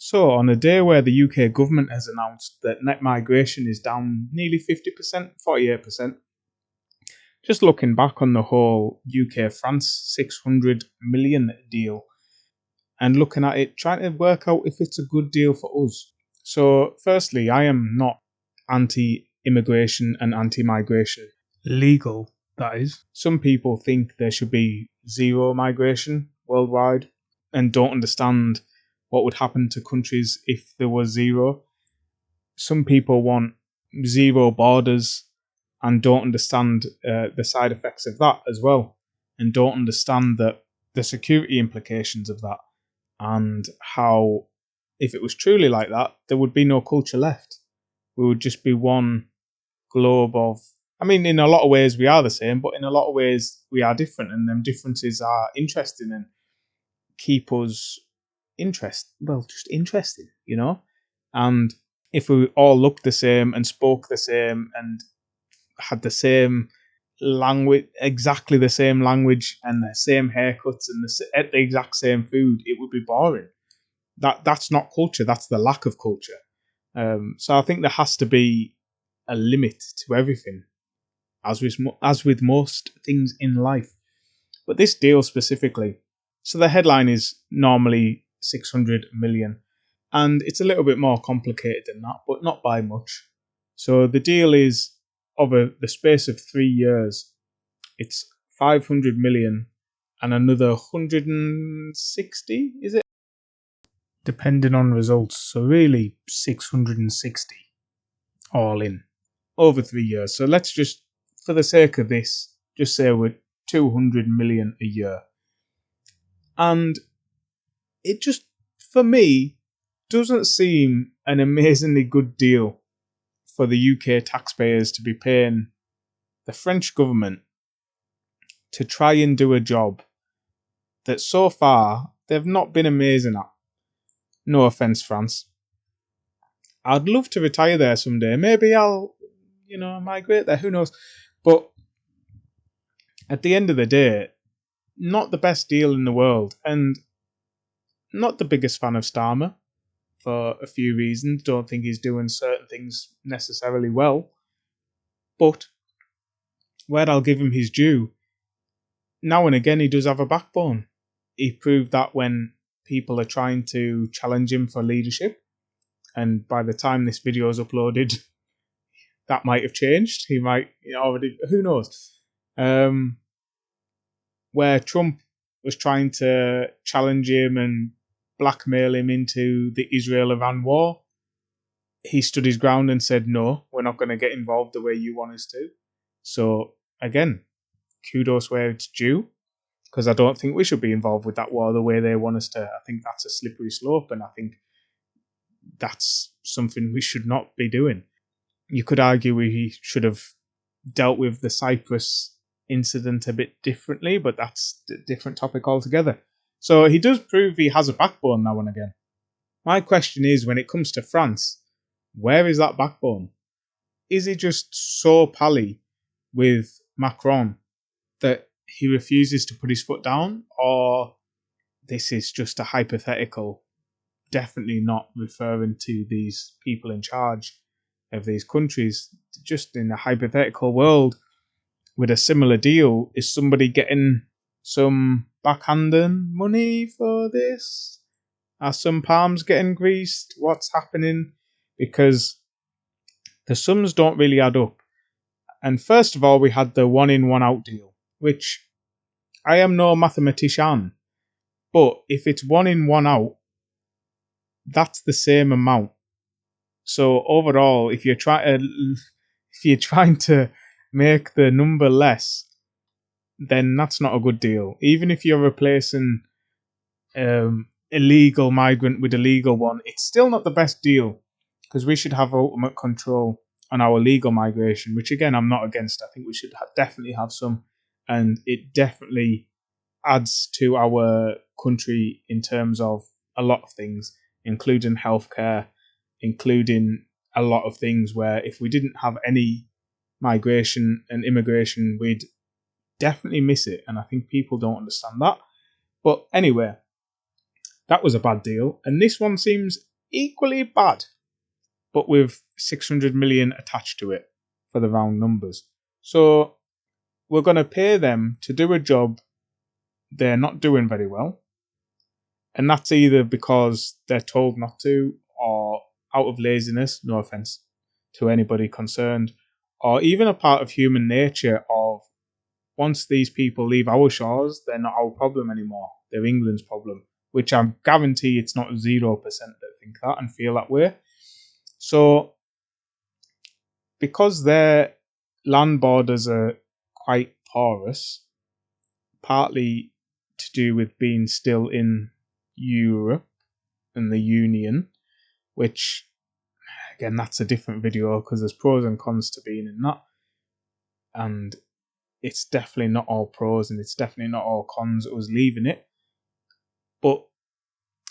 So, on a day where the UK government has announced that net migration is down nearly 50%, 48%, just looking back on the whole UK France 600 million deal and looking at it, trying to work out if it's a good deal for us. So, firstly, I am not anti immigration and anti migration. Legal, that is. Some people think there should be zero migration worldwide and don't understand what would happen to countries if there was zero. Some people want zero borders and don't understand the side effects of that as well, and don't understand the security implications of that, and how if it was truly like that, there would be no culture left. We would just be one globe of. I mean, in a lot of ways we are the same, but in a lot of ways we are different, and them differences are interesting and keep us just interesting, And if we all looked the same and spoke the same and had the same language, exactly the same language and the same haircuts and ate the exact same food, it would be boring. That's not culture. That's the lack of culture. So I think there has to be a limit to everything, as with most things in life. But this deal specifically, so the headline is normally 600 million, and it's a little bit more complicated than that, but not by much. So the deal is over the space of 3 years, it's 500 million and another 160, is it? Depending on results. So really 660 all in over 3 years. So let's just, for the sake of this, just say we're 200 million a year. And it just, for me, doesn't seem an amazingly good deal for the UK taxpayers to be paying the French government to try and do a job that so far they've not been amazing at. No offence, France. I'd love to retire there someday. Maybe I'll, migrate there. Who knows? But at the end of the day, not the best deal in the world. And not the biggest fan of Starmer for a few reasons. Don't think he's doing certain things necessarily well. But where I'll give him his due, now and again he does have a backbone. He proved that when people are trying to challenge him for leadership. And by the time this video is uploaded, that might have changed. He might already, who knows? Where Trump was trying to challenge him and blackmail him into the Israel-Iran war, he stood his ground and said, no, we're not going to get involved the way you want us to. So, again, kudos where it's due, because I don't think we should be involved with that war the way they want us to. I think that's a slippery slope, and I think that's something we should not be doing. You could argue we should have dealt with the Cyprus incident a bit differently, but that's a different topic altogether. So he does prove he has a backbone now and again. My question is, when it comes to France, where is that backbone? Is he just so pally with Macron that he refuses to put his foot down, or this is just a hypothetical, definitely not referring to these people in charge of these countries, just in a hypothetical world with a similar deal, is somebody getting some backhanding money for this? Are some palms getting greased? What's happening? Because the sums don't really add up. And first of all, we had the 1 in, 1 out deal, which I am no mathematician, but if it's 1 in, 1 out, that's the same amount. So overall, if you're trying to make the number less, then that's not a good deal. Even if you're replacing illegal migrant with a legal one, it's still not the best deal, because we should have ultimate control on our legal migration, which again I'm not against. I think we should definitely have some, and it definitely adds to our country in terms of a lot of things, including healthcare, including a lot of things where if we didn't have any migration and immigration, we'd definitely miss it. And I think people don't understand that. But anyway, that was a bad deal. And this one seems equally bad, but with 600 million attached to it for the round numbers. So we're going to pay them to do a job they're not doing very well. And that's either because they're told not to, or out of laziness, no offense to anybody concerned, or even a part of human nature of once these people leave our shores, they're not our problem anymore. They're England's problem, which I guarantee it's not 0% that think that and feel that way. So, because their land borders are quite porous, partly to do with being still in Europe and the Union, which, again, that's a different video because there's pros and cons to being in that. And it's definitely not all pros and it's definitely not all cons. It was leaving it. But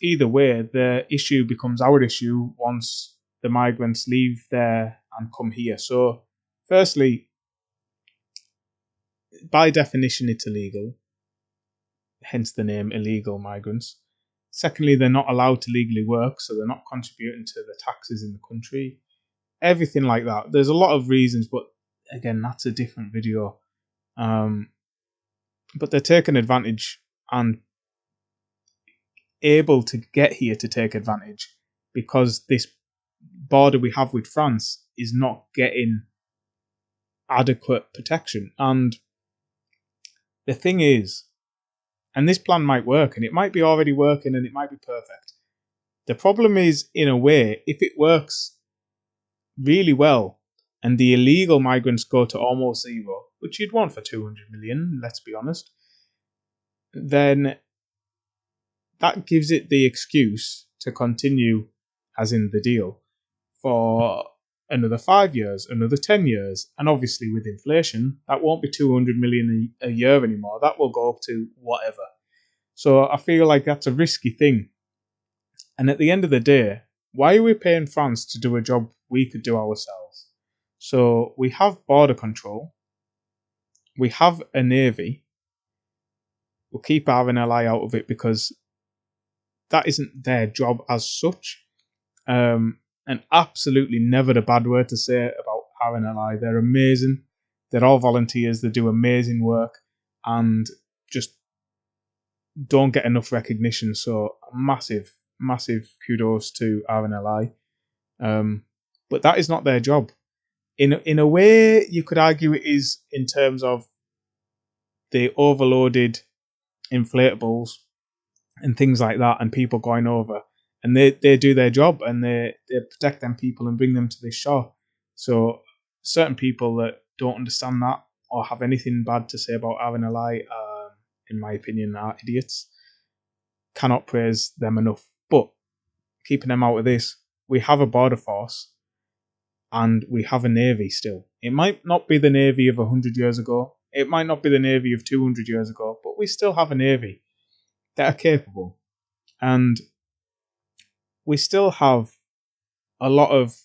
either way, the issue becomes our issue once the migrants leave there and come here. So, firstly, by definition, it's illegal, hence the name illegal migrants. Secondly, they're not allowed to legally work, so they're not contributing to the taxes in the country. Everything like that. There's a lot of reasons, but again, that's a different video. But they're taking advantage and able to get here to take advantage because this border we have with France is not getting adequate protection. And the thing is, and this plan might work, and it might be already working, and it might be perfect. The problem is, in a way, if it works really well, and the illegal migrants go to almost zero, which you'd want for 200 million, let's be honest, then that gives it the excuse to continue, as in the deal, for another 5 years, another 10 years, and obviously with inflation, that won't be 200 million a year anymore. That will go up to whatever. So I feel like that's a risky thing. And at the end of the day, why are we paying France to do a job we could do ourselves? So we have border control, we have a navy. We'll keep RNLI out of it because that isn't their job as such. And absolutely never a bad word to say about RNLI. They're amazing. They're all volunteers. They do amazing work and just don't get enough recognition. So massive, massive kudos to RNLI. But that is not their job. In a way, you could argue it is in terms of the overloaded inflatables and things like that and people going over. And they do their job and they protect them people and bring them to this shore. So certain people that don't understand that or have anything bad to say about RNLI, in my opinion, are idiots. Cannot praise them enough. But keeping them out of this, we have a border force and we have a navy still. It might not be the navy of 100 years ago. It might not be the navy of 200 years ago, but we still have a navy that are capable. And we still have a lot of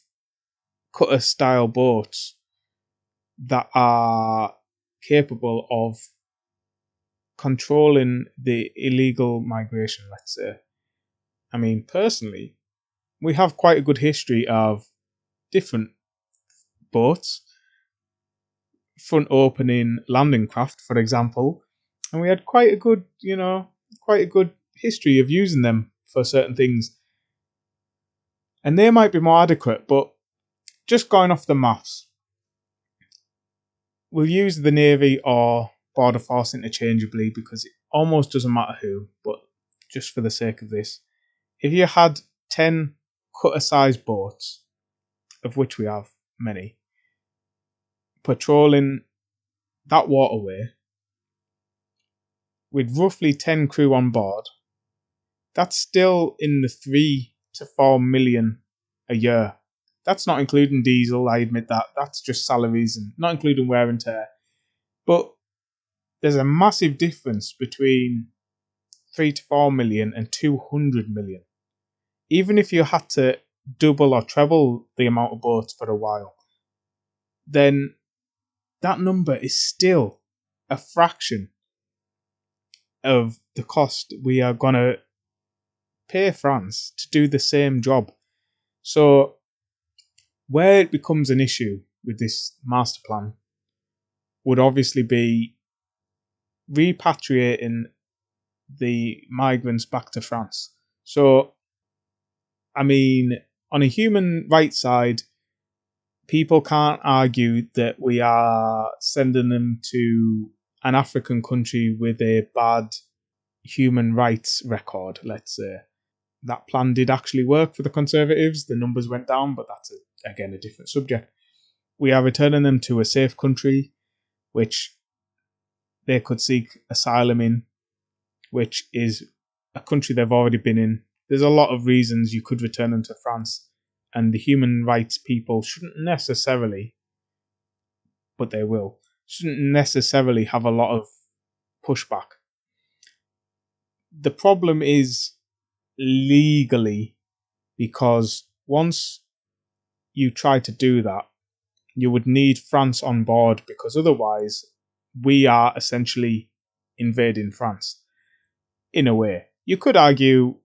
cutter-style boats that are capable of controlling the illegal migration, let's say. I mean, personally, we have quite a good history of different boats, front opening landing craft, for example, and we had quite a good history of using them for certain things. And they might be more adequate, but just going off the maths, we'll use the Navy or Border Force interchangeably because it almost doesn't matter who, but just for the sake of this, if you had 10 cutter-sized boats, of which we have many, patrolling that waterway with roughly 10 crew on board, that's still in the 3 to 4 million a year. That's not including diesel, I admit that. That's just salaries and not including wear and tear. But there's a massive difference between 3 to 4 million and 200 million. Even if you had to double or treble the amount of boats for a while, then that number is still a fraction of the cost we are going to pay France to do the same job. So where it becomes an issue with this master plan would obviously be repatriating the migrants back to France. So, I mean, on a human rights side, people can't argue that we are sending them to an African country with a bad human rights record, let's say. That plan did actually work for the Conservatives. The numbers went down, but that's, again, a different subject. We are returning them to a safe country, which they could seek asylum in, which is a country they've already been in. There's a lot of reasons you could return them to France, and the human rights people shouldn't necessarily, but they will, shouldn't necessarily have a lot of pushback. The problem is legally, because once you try to do that, you would need France on board, because otherwise we are essentially invading France. In a way, you could argue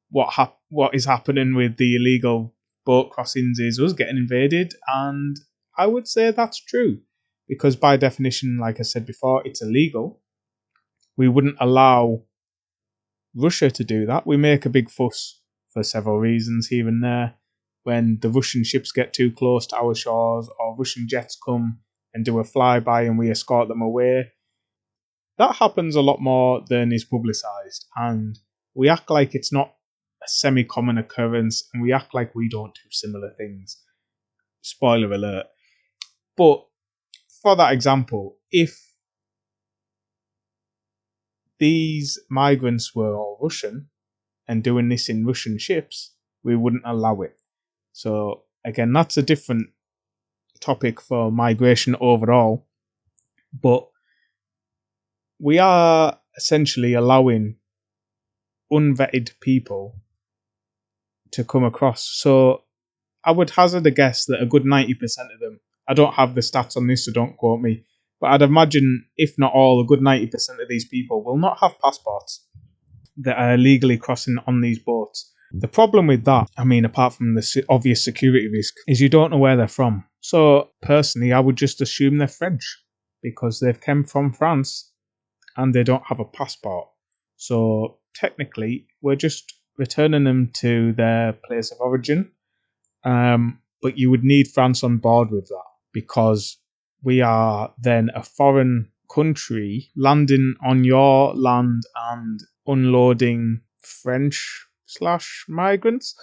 what is happening with the illegal boat crossings is us getting invaded, and I would say that's true, because by definition, like I said before, it's illegal. We wouldn't allow Russia to do that. We make a big fuss for several reasons here and there. When the Russian ships get too close to our shores, or Russian jets come and do a flyby and we escort them away, that happens a lot more than is publicised, and we act like it's not a semi-common occurrence, and we act like we don't do similar things. Spoiler alert. But for that example, if these migrants were all Russian and doing this in Russian ships, we wouldn't allow it. So again, that's a different topic for migration overall, but we are essentially allowing unvetted people to come across. So I would hazard a guess that a good 90% of them, I don't have the stats on this, so don't quote me, but I'd imagine, if not all, a good 90% of these people will not have passports that are illegally crossing on these boats. The problem with that, I mean, apart from the obvious security risk, is you don't know where they're from. So personally, I would just assume they're French, because they've come from France and they don't have a passport. So technically, we're just returning them to their place of origin. But you would need France on board with that, because we are then a foreign country landing on your land and unloading French/migrants.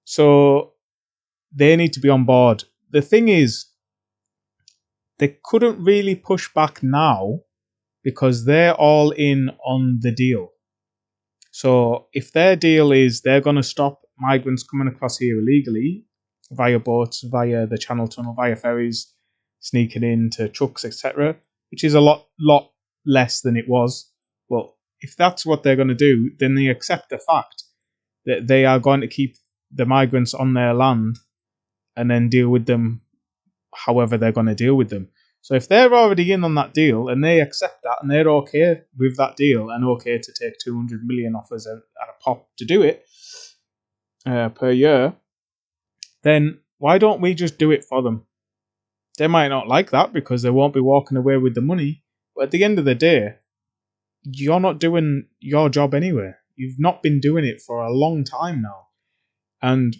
So they need to be on board. The thing is, they couldn't really push back now because they're all in on the deal. So if their deal is they're going to stop migrants coming across here illegally via boats, via the Channel Tunnel, via ferries, sneaking into trucks, etc., which is a lot less than it was. But if that's what they're going to do, then they accept the fact that they are going to keep the migrants on their land and then deal with them however they're going to deal with them. So if they're already in on that deal and they accept that and they're okay with that deal and okay to take 200 million off us at a pop to do it per year, then why don't we just do it for them? They might not like that because they won't be walking away with the money, but at the end of the day, you're not doing your job anyway. You've not been doing it for a long time now. And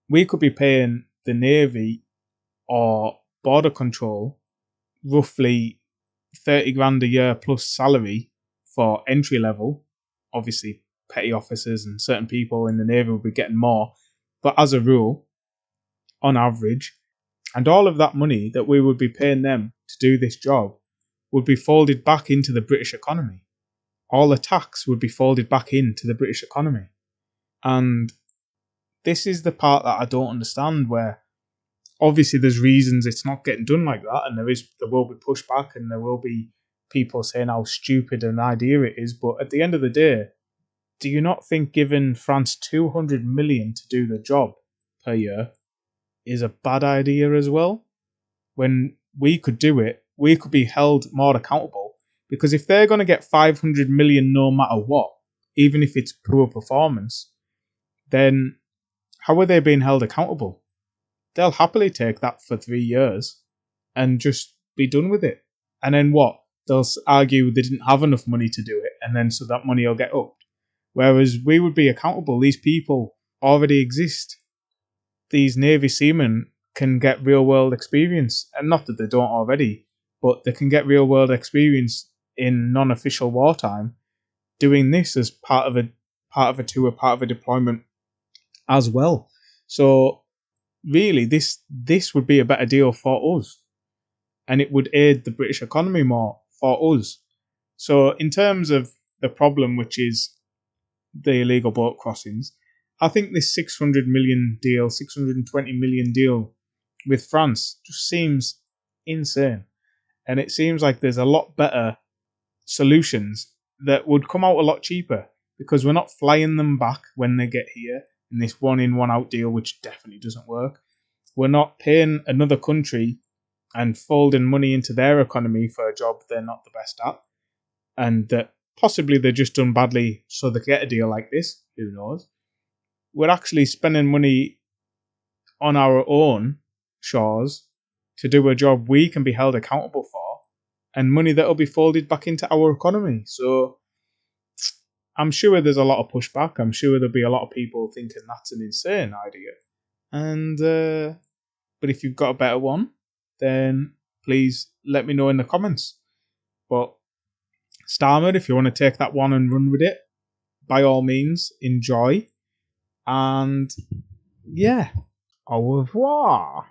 we could be paying the Navy or Border Control roughly 30 grand a year plus salary for entry level. Obviously, petty officers and certain people in the Navy will be getting more, but as a rule, on average, and all of that money that we would be paying them to do this job would be folded back into the British economy. All the tax would be folded back into the British economy. And this is the part that I don't understand, where obviously there's reasons it's not getting done like that, and there will be pushback and there will be people saying how stupid an idea it is, but at the end of the day, do you not think giving France 200 million to do the job per year is a bad idea as well? When we could do it, we could be held more accountable, because if they're going to get 500 million no matter what, even if it's poor performance, then how are they being held accountable? They'll happily take that for 3 years and just be done with it. And then what? They'll argue they didn't have enough money to do it, and then so that money will get upped. Whereas we would be accountable. These people already exist. These Navy seamen can get real world experience, and not that they don't already, but they can get real world experience in non-official wartime doing this as part of a tour, part of a deployment as well. So really, this would be a better deal for us, and it would aid the British economy more for us. So in terms of the problem, which is the illegal boat crossings, I think this 600 million deal, 620 million deal with France just seems insane. And it seems like there's a lot better solutions that would come out a lot cheaper, because we're not flying them back when they get here in this one in, one out deal, which definitely doesn't work. We're not paying another country and folding money into their economy for a job they're not the best at, and that possibly they're just done badly so they get a deal like this. Who knows? We're actually spending money on our own shores to do a job we can be held accountable for, and money that will be folded back into our economy. So I'm sure there's a lot of pushback. I'm sure there'll be a lot of people thinking that's an insane idea. And but if you've got a better one, then please let me know in the comments. But Starmer, if you want to take that one and run with it, by all means, enjoy. And yeah, au revoir.